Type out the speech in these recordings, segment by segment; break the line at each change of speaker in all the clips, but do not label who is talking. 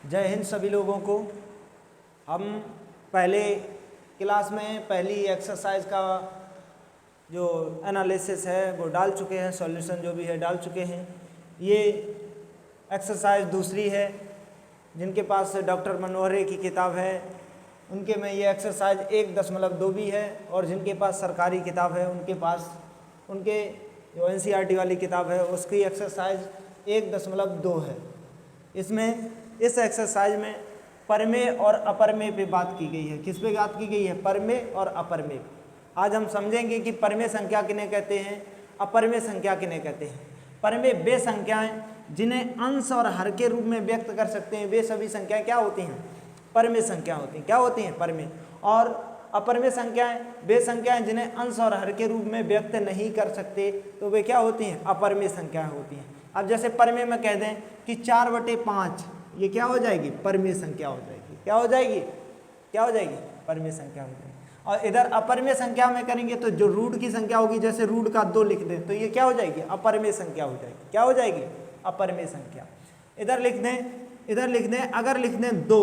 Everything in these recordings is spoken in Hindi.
जय हिंद सभी लोगों को। हम पहले क्लास में पहली एक्सरसाइज का जो एनालिसिस है वो डाल चुके हैं, सॉल्यूशन जो भी है डाल चुके हैं। ये एक्सरसाइज दूसरी है। जिनके पास डॉक्टर मनोहरे की किताब है उनके में ये एक्सरसाइज 1.2 भी है, और जिनके पास सरकारी किताब है उनके पास उनके जो NCERT वाली किताब है उसकी एक्सरसाइज 1.2 है। इसमें इस एक्सरसाइज में परमेय और अपरमेय पे बात की गई है। किस पे बात की गई है? परमेय और अपरमेय। आज हम समझेंगे कि परमेय संख्या किन्हें कहते हैं, अपरमेय संख्या किन्हें कहते हैं। परमेय वे संख्याएं जिन्हें अंश और हर के रूप में व्यक्त कर सकते हैं, वे सभी संख्याएं क्या होती हैं? परमेय संख्या होती हैं। क्या होती हैं? परमेय। और अपरमेय संख्याएं वे संख्याएं जिन्हें अंश और हर के रूप में व्यक्त नहीं कर सकते, तो वे क्या होती हैं? अपरमेय संख्याएं होती हैं। अब जैसे परमेय में कह दें कि 4/5, ये क्या हो जाएगी? परमेय संख्या हो जाएगी। क्या हो जाएगी? क्या हो जाएगी? परमेय संख्या हो जाएगी। और इधर अपरमेय संख्या में करेंगे तो जो रूट की संख्या होगी, जैसे रूट का 2 लिख दें तो ये क्या हो जाएगी? अपरमेय संख्या हो जाएगी। क्या हो जाएगी? अपरमेय संख्या। इधर लिख दें अगर लिख दें 2,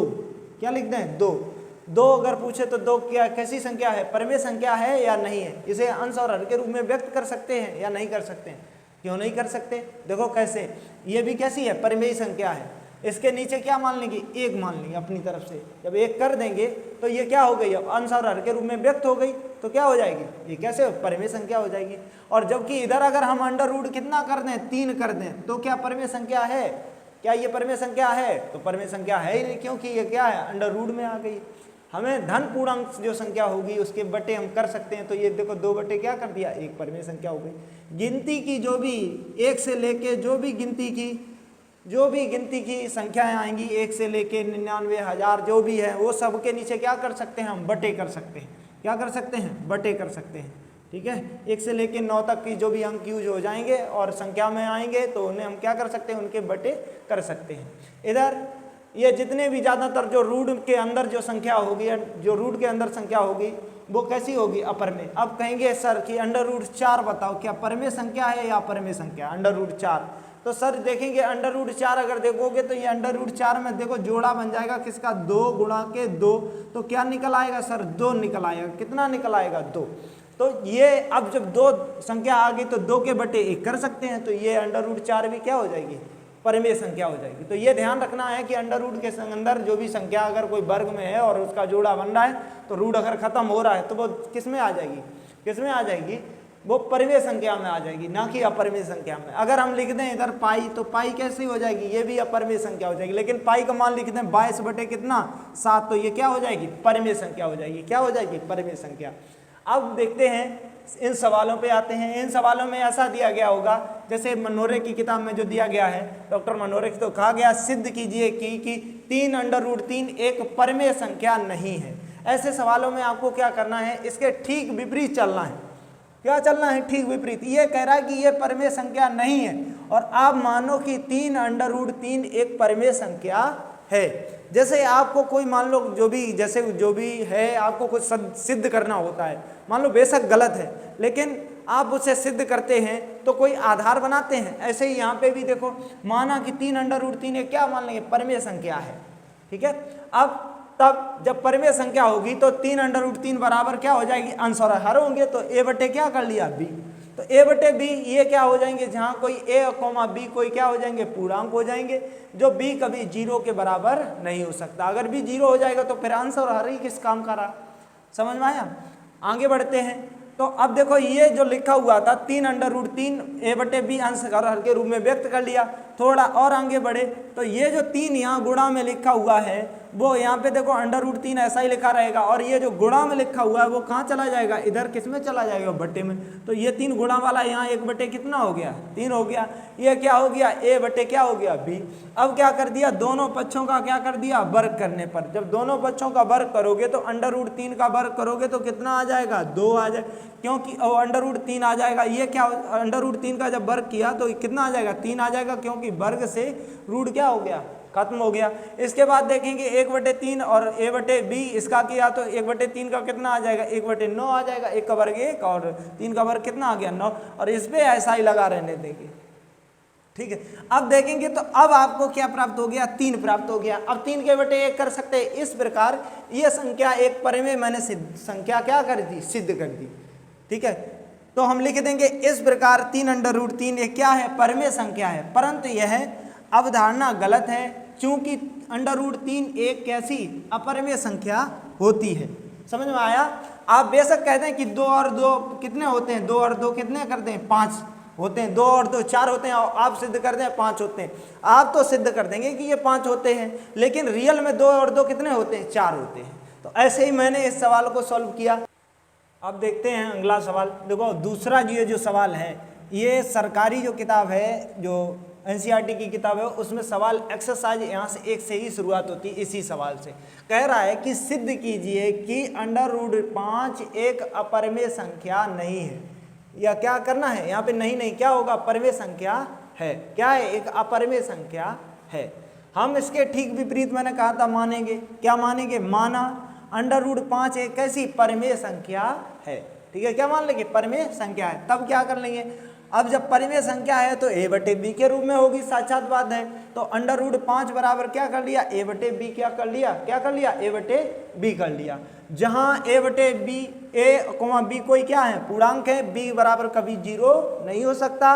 क्या लिख दें? 2 अगर पूछे तो 2 क्या कैसी संख्या है? परमेय संख्या है या नहीं है? इसे अंश और हर के रूप में व्यक्त कर सकते हैं या नहीं कर सकते हैं? क्यों नहीं कर सकते? देखो कैसे, ये भी कैसी है? परमेय संख्या है। इसके नीचे क्या मान लेंगे? 1 मान लेंगे अपनी तरफ से। जब 1 कर देंगे तो ये क्या हो गई? अब अंश और हर के रूप में व्यक्त हो गई, तो क्या हो जाएगी? ये कैसे? परमेय संख्या हो जाएगी। और जबकि इधर अगर हम अंडर रूट कितना कर दें? 3 कर दें, तो क्या परमेय संख्या है? क्या ये परमेय संख्या है? तो परमेय संख्या है ही नहीं, क्योंकि ये क्या है? अंडर रूट में आ गई। हमें धन पूर्णांक जो संख्या होगी उसके बटे हम कर सकते हैं, तो ये देखो 2 बटे क्या कर दिया? 1 परमेय संख्या हो गई। गिनती की जो भी 1 से लेके जो भी गिनती की संख्याएं आएंगी, 1 से लेके 99,000 जो भी है, वो सब के नीचे क्या कर सकते हैं? हम बटे कर सकते हैं। क्या कर सकते हैं? बटे कर सकते हैं। ठीक है। 1 से लेके 9 तक की जो भी अंक यूज हो जाएंगे और संख्या में आएंगे तो उन्हें हम क्या कर सकते हैं? उनके बटे कर सकते हैं। इधर ये जितने भी ज़्यादातर जो रूट के अंदर जो संख्या होगी, जो रूट के अंदर संख्या होगी वो कैसी होगी? अपरमेय। अब कहेंगे सर कि अंडर रूट 4 बताओ, क्या परमेय संख्या है या अपरमेय संख्या? Under root 4। तो सर देखेंगे अंडर रूट 4 अगर देखोगे तो ये अंडर रूट 4 में देखो जोड़ा बन जाएगा किसका? 2 गुणा के 2, तो क्या निकल आएगा सर? 2 निकल आएगा। कितना निकल आएगा? 2। तो ये अब जब 2 संख्या आ गई तो 2 के बटे 1 कर सकते हैं, तो ये अंडर रूट 4 भी क्या हो जाएगी? परमेय संख्या हो जाएगी। तो ये ध्यान रखना है कि अंडर रूट के अंदर जो भी संख्या अगर कोई वर्ग में है और उसका जोड़ा बन रहा है, तो रूट अगर खत्म हो रहा है तो वो किस में आ जाएगी? किस में आ जाएगी? वो परमेय संख्या में आ जाएगी, ना कि अपरमेय संख्या में। अगर हम लिख दें इधर पाई, तो पाई कैसी हो जाएगी? ये भी अपरमेय संख्या हो जाएगी। लेकिन पाई का मान लिख दें 22 बटे कितना? 7, तो ये क्या हो जाएगी? परमेय संख्या हो जाएगी। क्या हो जाएगी? परमेय संख्या। अब देखते हैं इन सवालों पे आते हैं। इन सवालों में ऐसा दिया गया होगा, जैसे मनोहरे की किताब में जो दिया गया है, डॉक्टर मनोहरे की, तो कहा गया सिद्ध कीजिए कि 3 अंडर रूट 3 एक परमेय संख्या नहीं है। ऐसे सवालों में आपको क्या करना है? इसके ठीक विपरीत चलना है। क्या चलना है? ठीक विपरीत। ये कह रहा है कि ये परमेय संख्या नहीं है, और आप मानो कि 3 अंडर रूट 3 एक परमेय संख्या है। जैसे आपको कोई मान लो जो भी है आपको कुछ सिद्ध करना होता है, मान लो बेशक गलत है, लेकिन आप उसे सिद्ध करते हैं तो कोई आधार बनाते हैं। ऐसे ही यहाँ पे भी देखो, माना कि 3 अंडर रूट 3 एक क्या मान लेंगे? परमेय संख्या है। ठीक है। अब तब जब परमेय संख्या होगी तो 3 अंडर रूट 3 बराबर क्या हो जाएगी? अंश और हर होंगे, तो a बटे क्या कर लिया? b। तो a बटे b ये क्या हो जाएंगे? जहाँ कोई a और b कोई क्या हो जाएंगे? पूर्णांक हो जाएंगे, जो b कभी 0 के बराबर नहीं हो सकता। अगर b 0 हो जाएगा तो फिर अंश और हर ही किस काम का रहा? समझ में आया? आगे बढ़ते हैं। तो अब देखो ये जो लिखा हुआ था 3 अंडर रूट 3 a बटे b अंश और हर के रूप में व्यक्त कर लिया। थोड़ा और आगे बढ़े तो ये जो 3 यहाँ गुणा में लिखा हुआ है, वो यहाँ पे देखो अंडर रूट 3 ऐसा ही लिखा रहेगा, और ये जो गुणा में लिखा हुआ है वो कहाँ चला जाएगा? इधर किस में चला जाएगा? बट्टे में। तो ये 3 गुणा वाला यहाँ 1 बटे कितना हो गया? 3 हो गया। ये क्या हो गया? a बटे क्या हो गया? b। अब क्या कर दिया? दोनों पक्षों का क्या कर दिया? वर्ग करने पर। जब दोनों पक्षों का वर्ग करोगे तो अंडर रूट 3 का वर्ग करोगे तो कितना आ जाएगा? 2 आ जाएगा, क्योंकि अंडर रूट 3 आ जाएगा। ये क्या? अंडर रूट 3 का जब वर्ग किया तो कितना आ जाएगा? 3 आ जाएगा, क्योंकि वर्ग से रूट क्या हो गया? खत्म हो गया। इसके बाद देखेंगे 1/3 और a बटे b इसका किया तो 1/3 का कितना आ जाएगा? 1/9 आ जाएगा। 1 का वर्ग 1 और 3 का वर्ग कितना आ गया? 9। और इस पे ऐसा ही लगा रहने देंगे। ठीक है। अब देखेंगे तो अब आपको क्या प्राप्त हो गया, 3 प्राप्त हो गया। अब 3 के बटे 1 कर सकते हैं। इस प्रकार ये संख्या एक परिमेय मैंने संख्या क्या कर दी, सिद्ध कर दी। ठीक है, तो हम लिख देंगे इस प्रकार 3√3 एक क्या है, परिमेय संख्या है। परंतु यह अवधारणा गलत है, क्योंकि √3 एक कैसी अपरिमेय संख्या होती है। समझ में आया? आप बेशक कहते हैं कि 2 और 2 कितने होते हैं, 2 और 2 कितने करते हैं, 5 होते हैं, 2 और 2 4 होते हैं, और आप सिद्ध कर दें 5 होते हैं। आप तो सिद्ध कर देंगे कि ये 5 होते हैं, लेकिन रियल में 2 और 2 कितने होते हैं, 4 होते हैं। तो ऐसे ही मैंने इस सवाल को सॉल्व किया। अब देखते हैं अगला सवाल। देखो दूसरा ये जो सवाल है, ये सरकारी जो किताब है, जो एनसीईआरटी की किताब है, उसमें सवाल एक्सरसाइज यहाँ से 1 से ही शुरुआत होती है। इसी सवाल से कह रहा है कि सिद्ध कीजिए कि √5 एक अपरिमेय संख्या नहीं है। या क्या करना है यहाँ पे, नहीं क्या होगा, परिमेय संख्या है। क्या है, एक अपरिमेय संख्या है। हम इसके ठीक विपरीत मैंने कहा था मानेंगे। क्या मानेंगे, माना √5 एक कैसी परिमेय संख्या है। ठीक है, क्या मान लेंगे, परिमेय संख्या है। तब क्या कर लेंगे, अब जब परिमेय संख्या है तो a/b के रूप में होगी, साक्षात बात है। तो √5 बराबर क्या कर लिया, a/b क्या कर लिया, a/b कर लिया। जहां a/b a, b कोई क्या है, पूर्णांक है, b बराबर कभी 0 नहीं हो सकता।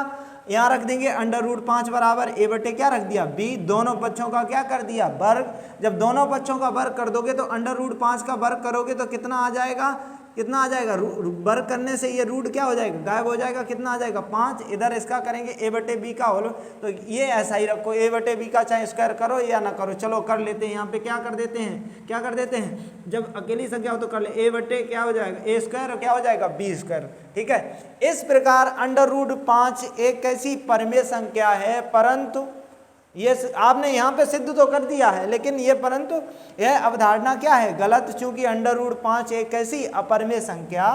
यहाँ रख देंगे √5 बराबर a/, क्या रख दिया, b, दोनों पक्षों का क्या कर दिया, वर्ग। जब दोनों पक्षों का वर्ग कर दोगे तो √5 का वर्ग करोगे तो कितना आ जाएगा, कितना आ जाएगा, वर्ग करने से ये रूट क्या हो जाएगा, गायब हो जाएगा। कितना आ जाएगा, 5। इधर इसका करेंगे a/b का होल, तो ये ऐसा ही रखो, a/b का चाहे स्क्वायर करो या ना करो। चलो कर लेते हैं, यहाँ पे क्या कर देते हैं, क्या कर देते हैं, जब अकेली संख्या हो तो कर ले, a/, क्या हो जाएगा, a² और क्या हो जाएगा, b²। ठीक है, इस प्रकार √5 एक कैसी परिमेय संख्या है, परंतु ये आपने यहाँ पे सिद्ध तो कर दिया है, लेकिन ये परंतु यह अवधारणा क्या है, गलत, चूंकि √5 एक कैसी अपरिमेय संख्या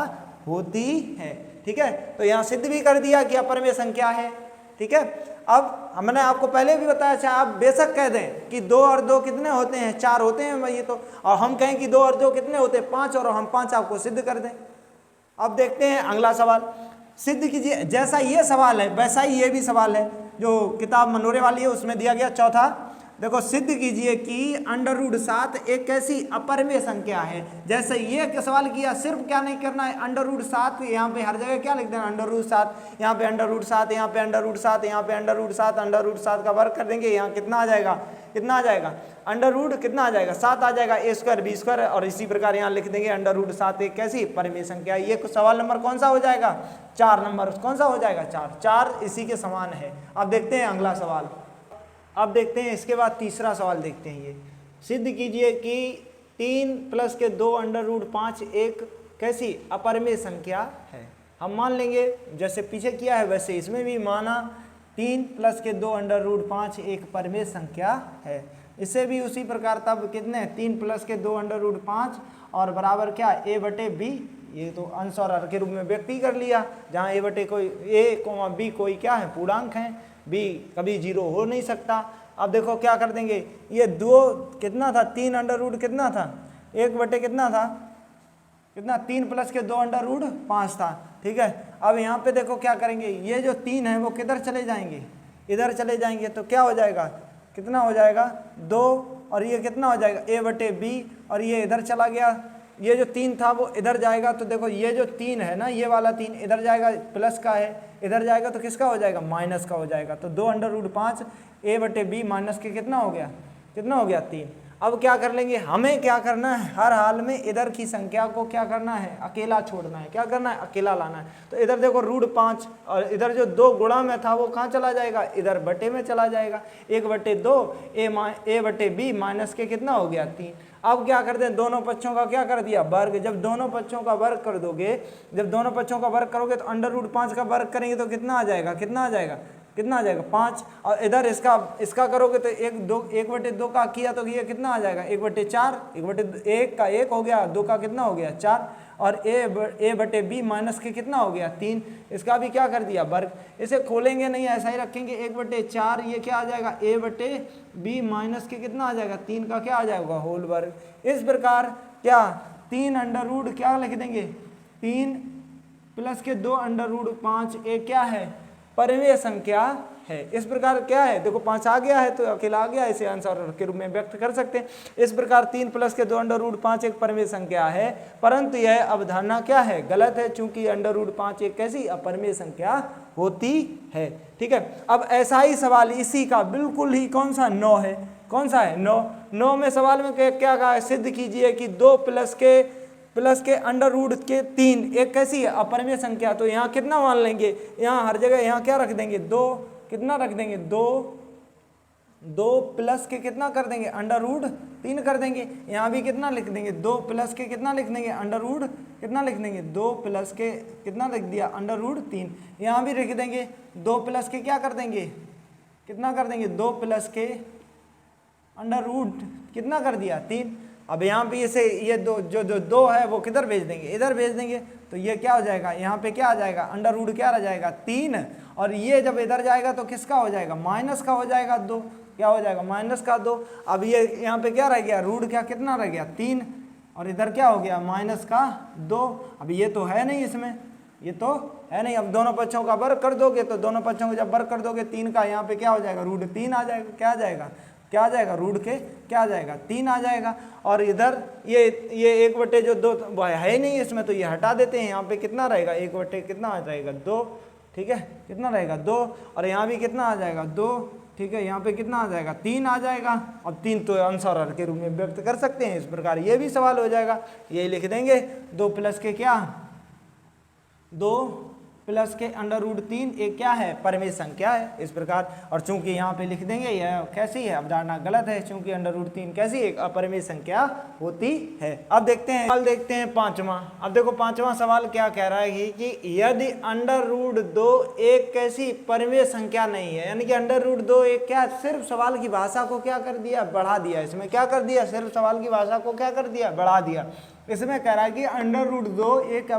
होती है। ठीक है, तो यहाँ सिद्ध भी कर दिया कि अपरिमेय संख्या है। ठीक है, अब हमने आपको पहले भी बताया, चाहे आप बेशक कह दें कि 2 और 2 कितने होते हैं, 4 होते हैं, ये तो, और हम कहें कि 2 और 2 कितने होते हैं, 5, और हम 5 आपको सिद्ध कर दें। अब देखते हैं अगला सवाल, सिद्ध कीजिए। जैसा ये सवाल है वैसा ही ये भी सवाल है, जो किताब मनोरे वाली है उसमें दिया गया। चौथा देखो, सिद्ध कीजिए कि √7 एक कैसी अपरिमेय संख्या है। जैसे ये सवाल किया, सिर्फ क्या नहीं करना है, √7 यहाँ पे हर जगह क्या लिख देना, √7, यहाँ पे √7, यहाँ पे √7, यहाँ पे √7 का वर्ग कर देंगे, यहाँ कितना आ जाएगा, कितना आ जाएगा, अंडर कितना आ जाएगा, 7 आ जाएगा, a² b², और इसी प्रकार यहाँ लिख देंगे √7 एक कैसी परिमेय संख्या। ये सवाल नंबर कौन सा हो जाएगा, 4 नंबर, कौन सा हो जाएगा, 4 इसी के समान है। अब देखते हैं अगला सवाल। अब देखते हैं इसके बाद तीसरा सवाल देखते हैं। ये सिद्ध कीजिए कि 3 + के 2 √5 एक कैसी अपरिमेय संख्या है। हम मान लेंगे जैसे पीछे किया है वैसे इसमें भी माना, 3 + के 2 √5 एक परिमेय संख्या है। इसे भी उसी प्रकार, तब कितने, 3 + के 2 √5 और बराबर क्या, a/b, ये तो अंश और हर के रूप में व्यक्त कर लिया, जहाँ a/, कोई a, b कोई क्या है, पूर्णांक है, b कभी 0 हो नहीं सकता। अब देखो क्या कर देंगे, ये 2 कितना था, 3 कितना था, 1/, कितना था, कितना, 3 + के 2 √5 था। ठीक है, अब यहाँ पे देखो क्या करेंगे, ये जो 3 है वो किधर चले जाएंगे, इधर चले जाएंगे, तो क्या हो जाएगा, कितना हो जाएगा, 2, और ये कितना हो जाएगा, a/b, और ये इधर चला गया, ये जो 3 था वो इधर जाएगा। तो देखो ये जो 3 है ना, ये वाला 3 इधर जाएगा, प्लस का है, इधर जाएगा तो किसका हो जाएगा, माइनस का हो जाएगा। तो 2 √5 a/b माइनस के कितना हो गया, कितना हो गया, 3। अब क्या कर लेंगे, हमें क्या करना है, हर हाल में इधर की संख्या को क्या करना है, अकेला छोड़ना है। क्या करना है, अकेला लाना है। तो इधर देखो √5, और इधर जो 2 गुणा में था वो कहाँ चला जाएगा, इधर बटे में चला जाएगा, 1/2 a/b माइनस के कितना हो गया, 3। अब क्या करते हैं, दोनों पक्षों का क्या कर दिया, वर्ग। जब दोनों पक्षों का वर्ग कर दोगे, जब दोनों पक्षों का वर्ग करोगे तो √5 का वर्ग करेंगे तो कितना आ जाएगा, कितना आ जाएगा, कितना आ जाएगा, 5। और इधर इसका करोगे तो 1/2 का किया तो ये कितना आ जाएगा, 1/4, 1 का 1 हो गया, 2 का कितना हो गया, 4, और a/b माइनस के कितना हो गया, 3। इसका भी क्या कर दिया, वर्ग। इसे खोलेंगे नहीं, ऐसा ही रखेंगे, 1/4, ये क्या आ जाएगा, a/b माइनस के कितना आ जाएगा, 3 का क्या आ जाएगा, होल वर्ग। इस प्रकार क्या 3 क्या लिख देंगे, 3 + के 2 √5 एक क्या है, परिमेय संख्या है। इस प्रकार क्या है, देखो 5 आ गया है तो अकेला आ गया, इसे आंसर के रूप में व्यक्त कर सकते हैं। इस प्रकार 3 + के 2 √5 एक परिमेय संख्या है, परंतु यह अवधारणा क्या है, गलत है, चूंकि √5 एक कैसी अपरिमेय संख्या होती है। ठीक है, अब ऐसा ही सवाल इसी का बिल्कुल ही कौन सा 9 है, कौन सा है 9 में सवाल में क्या कहा है, सिद्ध कीजिए कि 2 + के √3 एक कैसी है अपरिमेय संख्या। तो यहाँ कितना मान लेंगे, यहाँ हर जगह यहाँ क्या रख देंगे 2, कितना रख देंगे 2 + के कितना कर देंगे √3 कर देंगे। यहाँ भी कितना लिख देंगे 2 + के कितना लिख देंगे कितना लिख देंगे 2 + के कितना लिख दिया √3। यहाँ भी लिख देंगे 2 + के क्या कर देंगे, कितना कर देंगे 2 + के कितना कर दिया 3। अब यहाँ पे इसे ये दो है वो किधर भेज देंगे, इधर भेज देंगे, तो ये क्या हो जाएगा, यहाँ पे क्या आ जाएगा √ क्या रह जाएगा 3, और ये जब इधर जाएगा तो किसका हो जाएगा, माइनस का हो जाएगा 2, क्या हो जाएगा -2। अब ये यहाँ पे क्या रह गया, √ क्या कितना रह गया 3, और इधर क्या हो गया -2। अब ये तो है नहीं, इसमें ये तो है नहीं। अब दोनों पक्षों का वर्ग कर दोगे, तो दोनों पक्षों को जब वर्ग कर दोगे 3 का, यहाँ पे क्या हो जाएगा √3 आ जाएगा, क्या आ जाएगा √ के क्या आ जाएगा 3 आ जाएगा। और इधर ये 1/2 है नहीं इसमें, तो ये हटा देते हैं, यहाँ पे कितना रहेगा 1/ कितना आ जाएगा 2, ठीक है, कितना रहेगा 2, और यहाँ भी कितना आ जाएगा 2, ठीक है, यहाँ पे कितना आ जाएगा 3 आ जाएगा। अब 3 तो आंसर के रूप में व्यक्त कर सकते हैं। इस प्रकार ये भी सवाल हो जाएगा, ये लिख देंगे 2 + के क्या 2 + के √3 एक क्या है परिमेय संख्या है, इस प्रकार। और चूंकि यहाँ पे लिख देंगे यह कैसी है अवधारणा गलत है, चूंकि √3 कैसी एक अपरिमेय संख्या होती है। अब देखते हैं सवाल, देखते हैं 5वां। अब देखो 5वां सवाल क्या कह रहा है कि यदि √2 एक कैसी परिमेय संख्या नहीं है, यानी कि √2 एक क्या, सिर्फ सवाल की भाषा को क्या कर दिया, बढ़ा दिया। इसमें क्या कर दिया, सिर्फ सवाल की भाषा को क्या कर दिया, बढ़ा दिया। इसमें कह रहा है कि √2 एक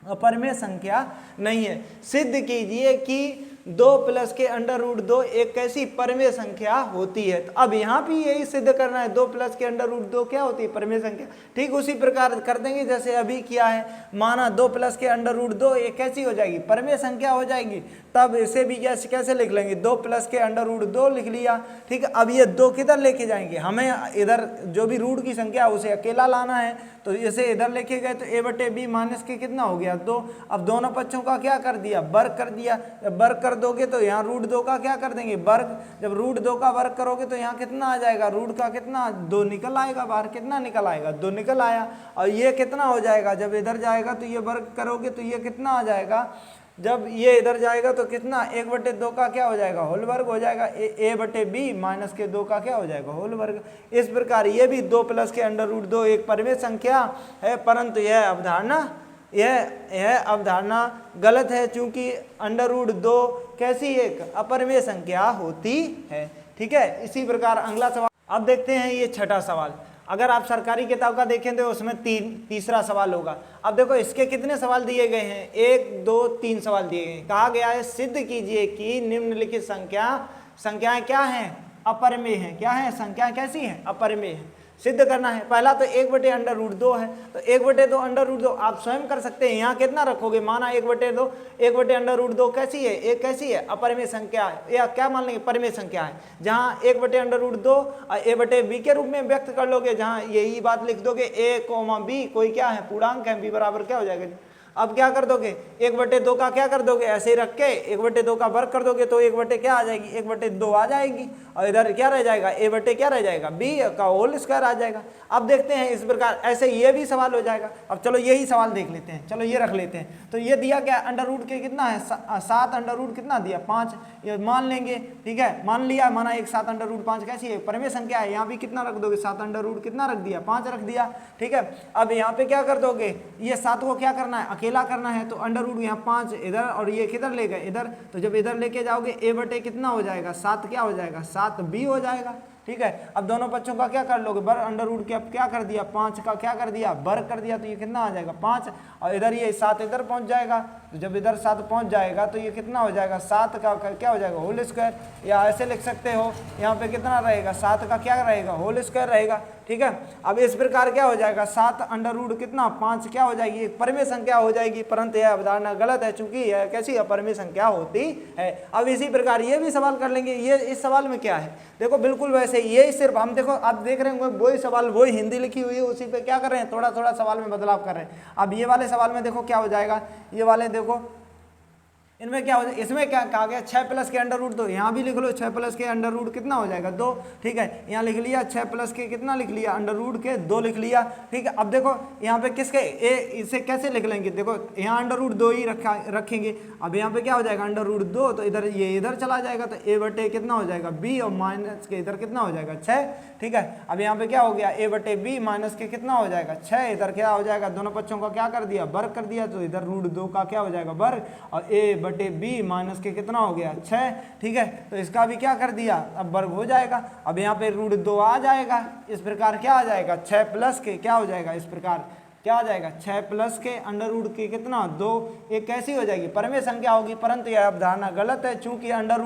अपरिमेय संख्या नहीं है। सिद्ध कीजिए कि 2 + के √2 एक कैसी परिमेय संख्या होती है। तो अब यहाँ भी यही सिद्ध करना है, 2 + के √2 क्या होती है परिमेय संख्या। ठीक उसी प्रकार कर देंगे जैसे अभी किया है, माना 2 + के √2 एक कैसी हो जाएगी, परिमेय संख्या हो जाएगी। तब इसे भी कैसे लिख लेंगे, 2 + के √2 लिख लिया। ठीक है, अब ये 2 किधर लेके जाएंगे, हमें इधर जो भी रूट की संख्या उसे अकेला लाना है, तो इसे इधर लेके गए तो a/b माइनस के कितना हो गया 2। अब दोनों पक्षों का क्या कर दिया, वर्ग कर दिया। जब वर्ग कर दोगे तो यहाँ √2 का क्या कर देंगे वर्ग। जब √2 का वर्ग करोगे तो यहाँ कितना आ जाएगा, रूट का कितना 2 निकल आएगा बाहर, कितना निकल आएगा 2 निकल आया। और ये कितना हो जाएगा, जब इधर जाएगा तो ये वर्ग करोगे तो ये कितना आ जाएगा, जब ये इधर जाएगा तो कितना 1/2 का क्या हो जाएगा होल वर्ग हो जाएगा, a/b माइनस के 2 का क्या हो जाएगा होल वर्ग। इस प्रकार ये भी 2 + के √2 एक परिमेय संख्या है, परंतु यह अवधारणा गलत है, चूंकि √2 कैसी एक अपरिमेय संख्या होती है। ठीक है, इसी प्रकार अगला सवाल अब देखते हैं, ये 6ठा सवाल। अगर आप सरकारी किताब का देखें तो उसमें तीसरा सवाल होगा। अब देखो इसके कितने सवाल दिए गए हैं, 1 2 3 सवाल दिए गए हैं। कहा गया है सिद्ध कीजिए कि निम्नलिखित संख्याएं क्या हैं, अपरिमेय हैं। क्या है, संख्या कैसी है, अपरिमेय है, सिद्ध करना है। पहला तो 1/√2 है, तो 1/2 √2 आप स्वयं कर सकते हैं। यहाँ कितना रखोगे, माना 1/2 कैसी है, एक कैसी है अपरिमेय संख्या है, या क्या मान लेंगे परिमेय संख्या है। जहाँ 1/√2 a/b के रूप में व्यक्त कर लोगे, जहाँ यही बात लिख दोगे a, b कोई क्या है पूर्णांक है, b बराबर क्या हो जाएगा। अब क्या कर दोगे, 1/2 का क्या कर दोगे, ऐसे ही रख के 1/2 का वर्ग कर दोगे तो 1/2 क्या आ जाएगी, 1/2 आ जाएगी। और इधर क्या रह जाएगा, a/2 क्या रह जाएगा, b का होल स्क्वायर आ जाएगा। अब देखते हैं इस प्रकार ऐसे ये भी सवाल हो जाएगा। अब चलो यही सवाल देख लेते हैं, चलो ये रख लेते हैं। तो ये दिया क्या, √ के कितना है 7, √ कितना दिया 5, ये मान लेंगे। ठीक है, मान लिया, माना 1 7 √5 कैसी है परिमेय संख्या है। यहाँ भी कितना रख दोगे, 7 √ कितना रख दिया 5 रख दिया। ठीक है, अब यहाँ पे क्या कर दोगे, ये 7 को क्या करना है, अकेला करना है, तो √ यहाँ 5 इधर और ये किधर ले गए इधर। तो जब इधर लेके जाओगे a/, कितना हो जाएगा 7 क्या हो जाएगा 7b हो जाएगा। ठीक है। अब दोनों पक्षों का क्या कर लोगे, वर्ग अंडर रूट के, अब क्या कर दिया 5 का क्या कर दिया वर्ग कर दिया, तो ये कितना आ जाएगा 5, और इधर ये 7 इधर पहुंच जाएगा, तो जब इधर 7 पहुंच जाएगा तो ये कितना हो जाएगा 7 का क्या हो जाएगा होल स्क्वायर, या ऐसे लिख सकते हो यहाँ पे कितना रहेगा 7 का क्या रहेगा होल स्क्वायर रहेगा, ठीक है। अब इस प्रकार क्या हो जाएगा 7 अंडर रूट कितना 5 क्या हो जाएगी एक परिमेय संख्या हो जाएगी, परंतु यह अवधारणा गलत है चूंकि यह कैसी अपरिमेय संख्या होती है। अब इसी प्रकार ये भी सवाल कर लेंगे, ये इस सवाल में क्या है देखो बिल्कुल वैसे ये सिर्फ हम देखो आप देख रहे होंगे वही सवाल वही हिंदी लिखी हुई है उसी पे क्या कर रहे हैं थोड़ा थोड़ा सवाल में बदलाव कर रहे हैं। अब ये वाले सवाल में देखो क्या हो जाएगा, ये वाले देखो इनमें क्या हो जाएगा, इसमें क्या कहा गया 6 प्लस के अंडर रूट 2, यहाँ भी लिख लो 6 प्लस के अंडर रूट कितना हो जाएगा 2, ठीक है। यहाँ लिख लिया 6 प्लस के कितना लिख लिया अंडर रूट के 2 लिख लिया, ठीक है। अब देखो यहाँ पे किसके इसे कैसे लिख लेंगे, देखो यहाँ अंडर रूट 2 ही रखेंगे। अब यहाँ पे क्या हो जाएगा अंडर रूट 2, तो इधर ये इधर चला जाएगा तो a बटे कितना हो जाएगा b, और माइनस के इधर कितना हो जाएगा 6, ठीक है। अब यहाँ पे क्या हो गया a बटे b माइनस के कितना हो जाएगा 6, इधर क्या हो जाएगा दोनों पक्षों का क्या कर दिया वर्ग कर दिया, तो इधर रूट 2 का क्या हो जाएगा वर्ग, और a बटे b माइनस के कितना हो गया 6, ठीक है। तो इसका भी क्या कर दिया अब वर्ग हो जाएगा। अब यहाँ पे रूट 2 आ जाएगा, इस प्रकार क्या आ जाएगा 6 प्लस के क्या हो जाएगा इस प्रकार क्या आ जाएगा 6 प्लस के अंडर रूट के कितना 2, एक कैसी हो जाएगी परिमेय संख्या होगी, परंतु यह अवधारणा गलत है चूंकि अंडर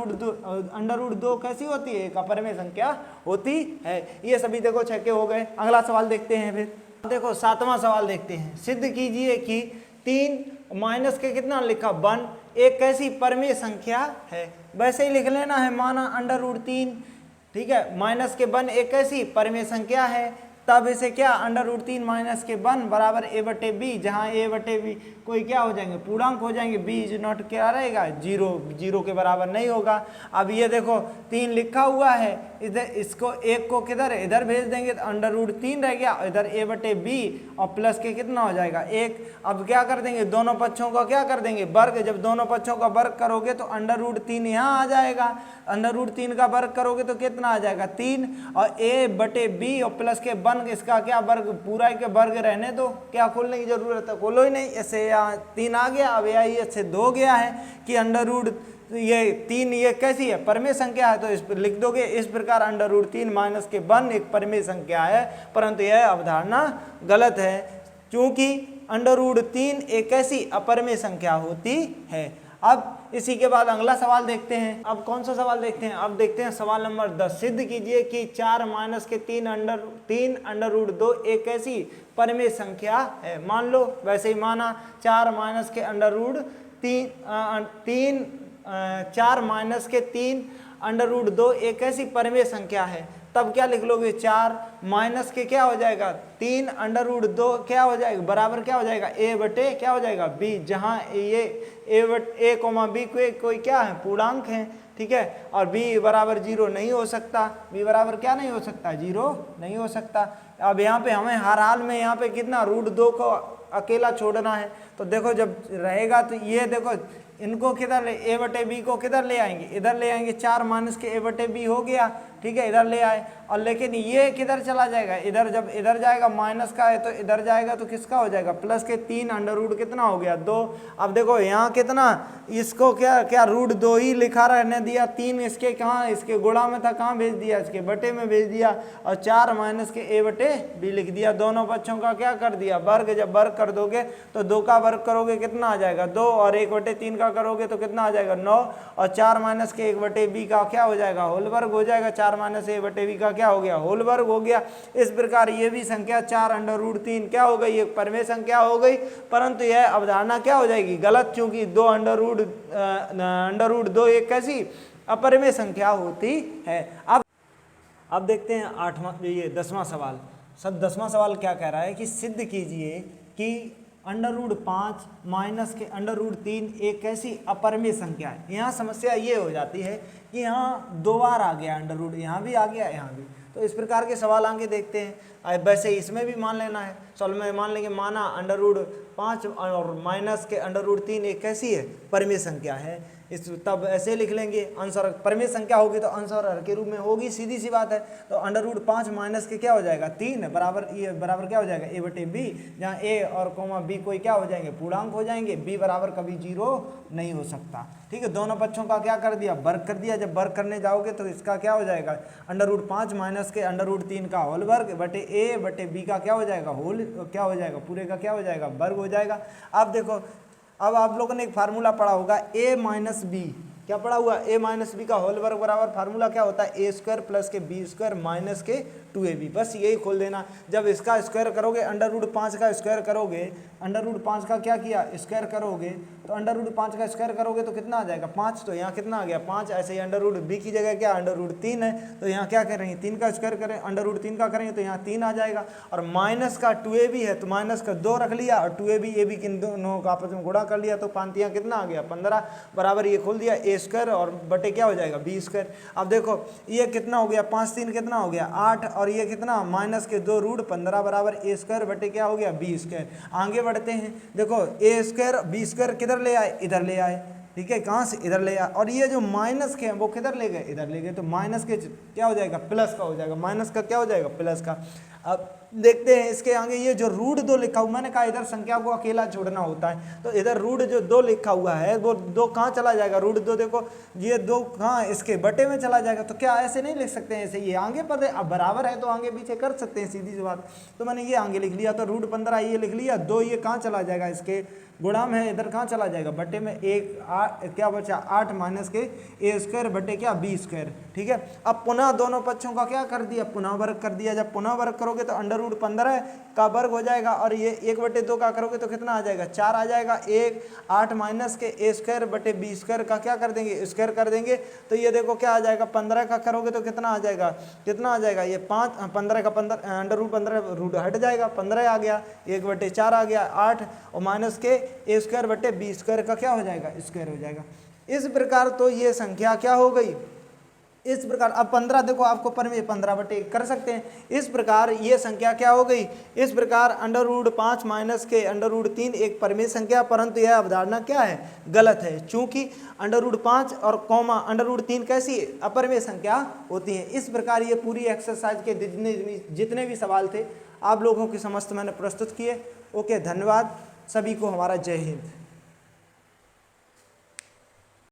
रूट 2 कैसी होती है एक अपरिमेय संख्या होती है। ये सभी देखो 6 के हो गए। अगला सवाल देखते हैं, फिर देखो 7वां सवाल देखते हैं। सिद्ध कीजिए कि 3 माइनस के कितना लिखा 1 एक कैसी परिमेय संख्या है, वैसे ही लिख लेना है माना अंडर रूट 3, ठीक है। माइनस के 1 एक कैसी परिमेय संख्या है, तब इसे क्या अंडर रूट 3 माइनस के 1 बराबर a बटे बी, जहाँ a बटे बी कोई क्या हो जाएंगे पूर्णांक हो जाएंगे, b इज नॉट क्या रहेगा 0, 0 के बराबर नहीं होगा। अब ये देखो 3 लिखा हुआ है, इधर इसको एक को किधर इधर भेज देंगे तो अंडर रूट 3 रह गया, इधर a बटे बी और प्लस के कितना हो जाएगा 1। अब क्या कर देंगे दोनों पक्षों का क्या कर देंगे वर्ग, जब दोनों पक्षों का वर्ग करोगे तो अंडर रूट 3 यहाँ आ जाएगा, अंडर रूट 3 का वर्ग करोगे तो कितना आ जाएगा 3, और a बटे बी और प्लस के 1 इसका क्या वर्ग पूरा के वर्ग रहने दो, क्या खोलने की जरूरत है खोलो ही नहीं, ऐसे यहाँ 3 आ गया। अब यही इससे 2 गया है कि अंडर रूट ये 3 ये कैसी है परिमेय संख्या है, तो इस पर लिख दोगे इस प्रकार अंडर रूट 3 माइनस के 1 एक परिमेय संख्या है, परंतु यह अवधारणा गलत है क्योंकि अंडर रूट 3 एक ऐसी अपरिमेय संख्या होती है। अब इसी के बाद अगला सवाल देखते हैं। अब कौन सा सवाल देखते हैं, अब देखते हैं सवाल नंबर 10। सिद्ध कीजिए कि 4 माइनस के 3 अंडर रूट 2 एक ऐसी परिमेय संख्या है। मान लो वैसे ही माना 4 माइनस के अंडर रूट 4 माइनस के 3 अंडर रूट 2 एक ऐसी परिमेय संख्या है, तब क्या लिख लोगे 4 माइनस के क्या हो जाएगा 3 अंडर रूट 2 क्या हो जाएगा बराबर क्या हो जाएगा a बटे क्या हो जाएगा b, जहाँ ये a कोमा b कोई क्या है पूर्णांक है, ठीक है। और b बराबर 0 नहीं हो सकता, b बराबर क्या नहीं हो सकता 0 नहीं हो सकता। अब यहाँ पे हमें हर हाल में यहाँ पे कितना रूट 2 को अकेला छोड़ना है, तो देखो जब रहेगा तो ये देखो इनको किधर ले a बटे बी को किधर ले आएंगे इधर ले आएंगे, 4 माइनस के a बटे बी हो गया, ठीक है इधर ले आए। और लेकिन ये किधर चला जाएगा इधर, जब इधर जाएगा माइनस का है तो इधर जाएगा तो किसका हो जाएगा प्लस के 3 अंडर रूट कितना हो गया 2। अब देखो यहाँ कितना इसको क्या रूट 2 ही लिखा रहने दिया, 3 इसके कहाँ इसके गुणा में था कहाँ भेज दिया इसके बटे में भेज दिया, और 4 माइनस के a बटे बी लिख दिया। दोनों पक्षों का क्या कर दिया वर्ग, जब वर्ग कर दोगे तो 2 का वर्ग करोगे कितना आ जाएगा 2, और 1 बटे 3 का करोगे तो कितना आ जाएगा 9, और 4 माइनस के 1 बटे बी का क्या हो जाएगा होल वर्ग हो जाएगा, 4 माइनस a बटे बी का क्या हो गया होल वर्ग हो गया। इस प्रकार ये भी संख्या 4 अंडर रूट 3 क्या हो गई एक परिमेय संख्या हो गई, परंतु यह अवधारणा क्या हो जाएगी गलत, क्योंकि 2 अंडर रूट 2 एक कैसी अपरिमेय संख्या होती है। अब देखते हैं 10वां सवाल। 10वां सवाल क्या कह रहा है कि सिद्ध कीजिए कि अंडर रूट 5 माइनस के अंडर रूट 3 एक ऐसी अपरिमेय संख्या है। यहाँ समस्या ये हो जाती है कि यहाँ 2 बार आ गया अंडर रूट, यहाँ भी आ गया यहाँ भी, तो इस प्रकार के सवाल आगे देखते हैं। वैसे इसमें भी मान लेना है, सॉल्व में मान लेंगे माना अंडर रूट 5 और माइनस के अंडर रूट 3 एक कैसी है परिमेय संख्या है। इस तब ऐसे लिख लेंगे, अंश और परिमेय संख्या होगी तो अंश और हर के रूप में होगी, सीधी सी बात है। तो √5 माइनस के क्या हो जाएगा 3 बराबर, ये बराबर क्या हो जाएगा a/b, जहाँ a और कोमा b कोई क्या हो जाएंगे पूर्णांक हो जाएंगे, b बराबर कभी 0 नहीं हो सकता। ठीक है, दोनों पक्षों का क्या कर दिया वर्ग कर दिया। जब वर्ग करने जाओगे तो इसका क्या हो जाएगा √5 माइनस के √3 का होल वर्ग बटे a/b का क्या हो जाएगा होल, क्या हो जाएगा पूरे का क्या हो जाएगा वर्ग हो जाएगा। अब देखो, अब आप लोगों ने एक फार्मूला पढ़ा होगा a माइनस बी, क्या पढ़ा हुआ a माइनस बी का होल वर्ग बराबर फार्मूला क्या होता है a² प्लस के b² माइनस के 2ab। बस यही खोल देना। जब इसका स्क्वायर करोगे √5 का स्क्वायर करोगे, √5 का क्या किया स्क्वायर करोगे तो √5 का स्क्वायर करोगे तो कितना आ जाएगा 5, तो यहाँ कितना आ गया 5। ऐसे ही √b की जगह क्या √3 है तो यहाँ क्या करेंगे 3 का स्क्वायर करें, √3 का करेंगे तो यहाँ 3 आ जाएगा। और माइनस का 2ab है तो माइनस का 2 रख लिया और 2ab ab किन दोनों का आपस में गुणा कर लिया तो पांतियाँ कितना आ गया 15 बराबर, ये खोल दिया a² और बटे क्या हो जाएगा b²। अब देखो ये कितना हो गया 5 3 कितना हो गया 8 और ये कितना माइनस के 2 √15 बराबर a² बटे क्या हो गया b²। आगे बढ़ते हैं, देखो a² b² किधर ले आए इधर ले आए, ठीक है कहाँ से इधर ले आए, और ये जो माइनस के हैं वो किधर ले गए इधर ले गए, तो माइनस के क्या हो जाएगा प्लस का हो जाएगा, माइनस का क्या हो जाएगा प्लस का। अब देखते हैं इसके आगे ये जो √2 लिखा हुआ, मैंने कहा इधर संख्या को अकेला छोड़ना होता है, तो इधर √2 लिखा हुआ है वो 2 कहाँ चला जाएगा √2, देखो ये 2 कहाँ इसके बटे में चला जाएगा। तो क्या ऐसे नहीं लिख सकते हैं, ऐसे ये आगे पद है, अब बराबर है तो आगे पीछे कर सकते हैं सीधी सी बात। तो मैंने ये आगे लिख लिया तो √15 ये लिख लिया, 2 ये कहाँ चला जाएगा इसके गुणा में है, इधर कहाँ चला जाएगा बटे में, क्या बचा 8 माइनस के a² बटे क्या b²। ठीक है, अब पुनः दोनों पक्षों का क्या कर दिया पुनः वर्ग कर दिया। जब पुनः वर्ग करोगे तो √15 का वर्ग हो जाएगा और ये 1/2 का करोगे तो कितना आ जाएगा 4 आ जाएगा। 8 माइनस के a² बटे b² का क्या कर देंगे स्क्वायर कर देंगे तो ये देखो क्या आ जाएगा 15 का करोगे तो कितना आ जाएगा ये 15 का 15 रूट हट जाएगा 15 आ गया, 1/4 आ गया 8 और माइनस के a² बटे b² का क्या हो जाएगा स्क्वायर हो जाएगा। इस प्रकार तो ये संख्या क्या हो गई इस प्रकार। अब 15 देखो आपको परिमेय 15/1 कर सकते हैं। इस प्रकार ये संख्या क्या हो गई, इस प्रकार √5 माइनस के √3 एक परिमेय संख्या, परंतु यह अवधारणा क्या है गलत है, चूंकि √5 और कॉमा √3 कैसी अपरिमेय संख्या होती है। इस प्रकार ये पूरी एक्सरसाइज के जितने भी सवाल थे आप लोगों के समस्त मैंने प्रस्तुत किए। ओके, धन्यवाद सभी को, हमारा जय हिंद।